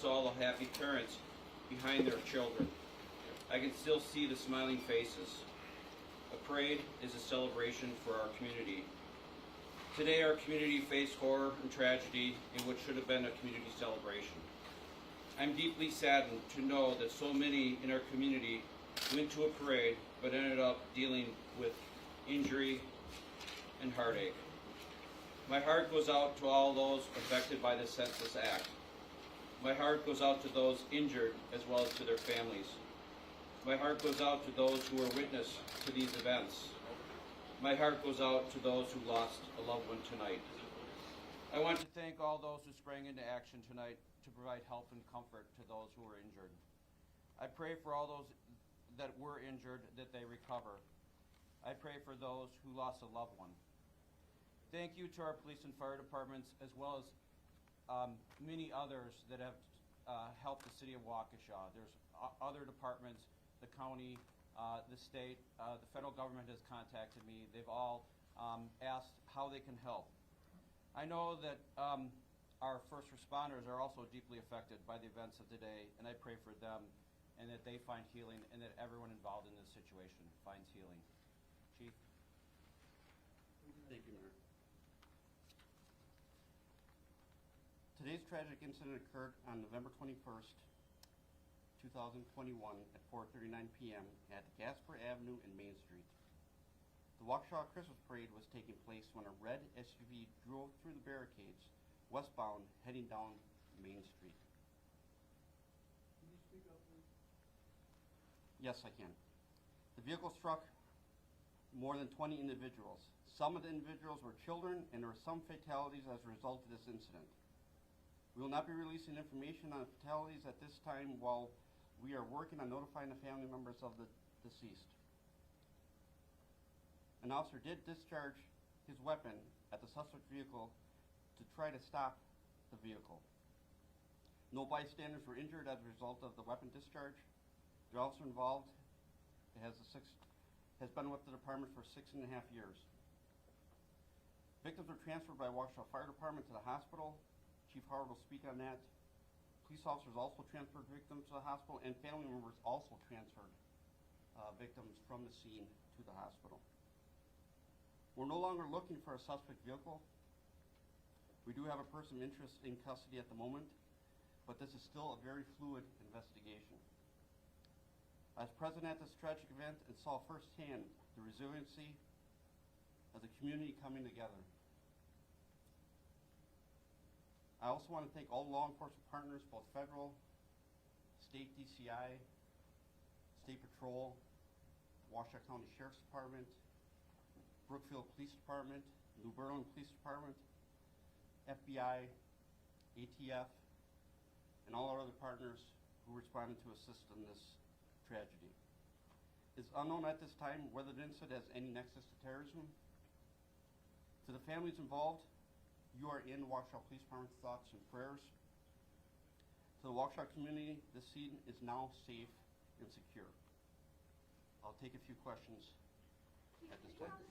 saw the happy parents behind their children. I can still see the smiling faces. A parade is a celebration for our community. Today our community faced horror and tragedy in what should have been a community celebration. I'm deeply saddened to know that so many in our community went to a parade but ended up dealing with injury and heartache. My heart goes out to all those affected by the senseless act. My heart goes out to those injured as well as to their families. My heart goes out to those who were witness to these events. My heart goes out to those who lost a loved one tonight. I want to thank all those who sprang into action tonight to provide help and comfort to those who were injured. I pray for all those that were injured that they recover. I pray for those who lost a loved one. Thank you to our police and fire departments as well as many others that have helped the City of Waukesha. There's other departments, the county, the state, the federal government has contacted me. They've all asked how they can help. I know that our first responders are also deeply affected by the events of today, and I pray for them and that they find healing and that everyone involved in this situation finds healing. Chief? Thank you, Mayor. Today's tragic incident occurred on November 21st, 2021 at 4:39 p.m. at Gasper Avenue and Main Street. The Waukesha Christmas Parade was taking place when a red SUV drove through the barricades westbound heading down Main Street. Can you speak up, please? Yes, I can. The vehicle struck more than 20 individuals. Some of the individuals were children, and there were some fatalities as a result of this incident. We will not be releasing information on fatalities at this time while we are working on notifying the family members of the deceased. An officer did discharge his weapon at the suspect vehicle to try to stop the vehicle. No bystanders were injured as a result of the weapon discharge. The officer involved has been with the department for 6.5 years. Victims were transferred by Waukesha Fire Department to the hospital. Chief Howard will speak on that. Police officers also transferred victims to the hospital, and family members also transferred victims from the scene to the hospital. We're no longer looking for a suspect vehicle. We do have a person of interest in custody at the moment, but this is still a very fluid investigation. I was present at this tragic event and saw firsthand the resiliency of the community coming together. I also want to thank all law enforcement partners, both federal, state DCI, state patrol, Waukesha County Sheriff's Department, Brookfield Police Department, New Berlin Police Department, FBI, ATF, and all our other partners who responded to assist in this tragedy. It's unknown at this time whether the incident has any nexus to terrorism. To the families involved, you are in Waukesha Police Department's thoughts and prayers. To the Waukesha community, this scene is now safe and secure. I'll take a few questions at this time. Chief,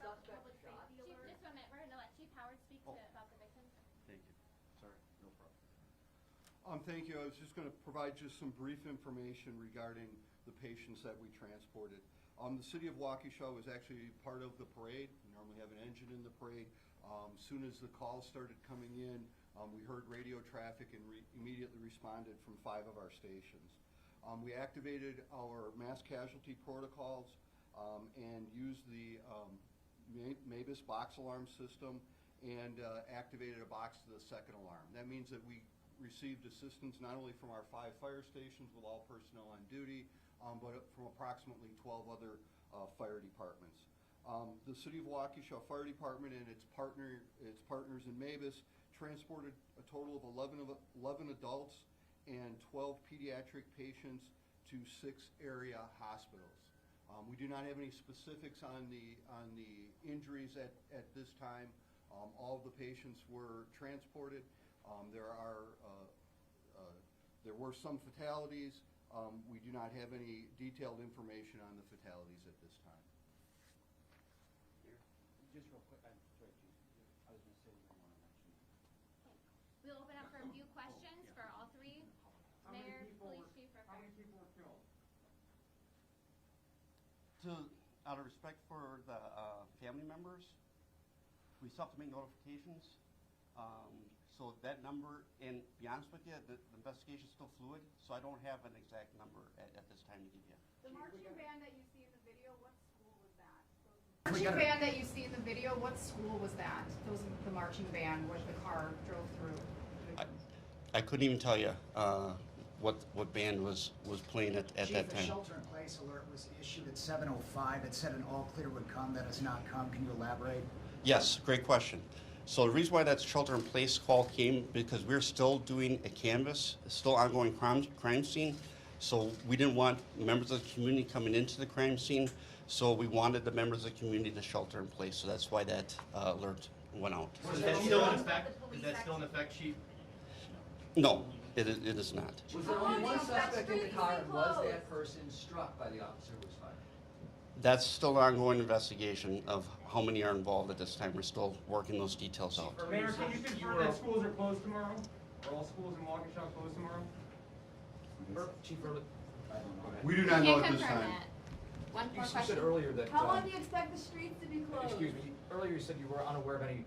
just 1 minute. We're going to let Chief Howard speak about the victims. Thank you. Sorry, no problem. Thank you. I was just going to provide just some brief information regarding the patients that we transported. The City of Waukesha was actually part of the parade. We normally have an engine in the parade. As soon as the calls started coming in, we heard radio traffic and immediately responded from 5 of our stations. We activated our mass casualty protocols and used the MABUS box alarm system and activated a box to the second alarm. That means that we received assistance not only from our 5 fire stations with all personnel on duty, but from approximately 12 other fire departments. The City of Waukesha Fire Department and its partners in MABUS transported a total of 11 adults and 12 pediatric patients to 6 area hospitals. We do not have any specifics on the injuries at this time. All of the patients were transported. There were some fatalities. We do not have any detailed information on the fatalities at this time. Just real quick, I'm sorry, Chief. I was going to say I want to mention. We'll open up for a few questions for all 3 out of respect for the family members, we still have to make notifications. So that number, and to be honest with you, the investigation's still fluid, so I don't have an exact number at this time to give you. The marching band that you see in the video, what school was that? Marching band that you see in the video, what school was that? The marching band where the car drove through. I couldn't even tell you what band was playing at that Chief, a time. shelter-in-place alert was issued at 7:05. It said an all-clear would come. That has not come. Can you elaborate? Yes, great question. So the reason why that shelter-in-place call came, because we're still doing a canvas, still ongoing crime scene. So we didn't want members of the community coming into the crime scene, so we wanted the members of the community to shelter in place. So that's why that alert went out. Is that still in effect? Is that still in effect, Chief? No, it is not. Was there only one suspect in the car, and was that person struck by the officer who was fired? That's still an ongoing investigation of how many are involved at this time. We're still working those details out. Mayor, can you confirm that schools are closed tomorrow? Are all schools in Waukesha closed tomorrow? Chief, We do not know Can't at this confirm time. that. One you more said question. earlier that, How long do you expect the streets to be closed? excuse me, earlier you said you were unaware of any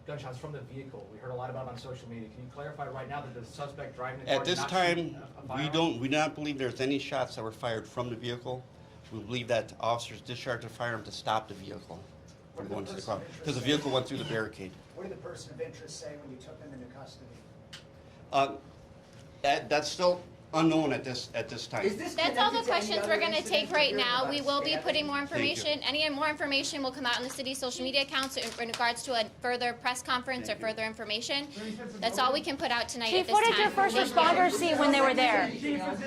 gunshots from the vehicle. We heard a lot about it on social media. Can you clarify right now that the suspect driving the car At did this not time, shoot a we firearm? do not believe there's any shots that were fired from the vehicle. We believe that officers discharged a firearm to stop the vehicle from going to the car, because the vehicle went through the barricade. What did the person of interest say when you took them into custody? That's still unknown at this time. That's all the questions we're gonna take right now. We will be putting more you. information, any more information will come out on the city's social media accounts in regards to a further press conference or further information. That's all we can put out tonight at Chief, this what did your time. first Thank you. responders see when they were there? Chief, is this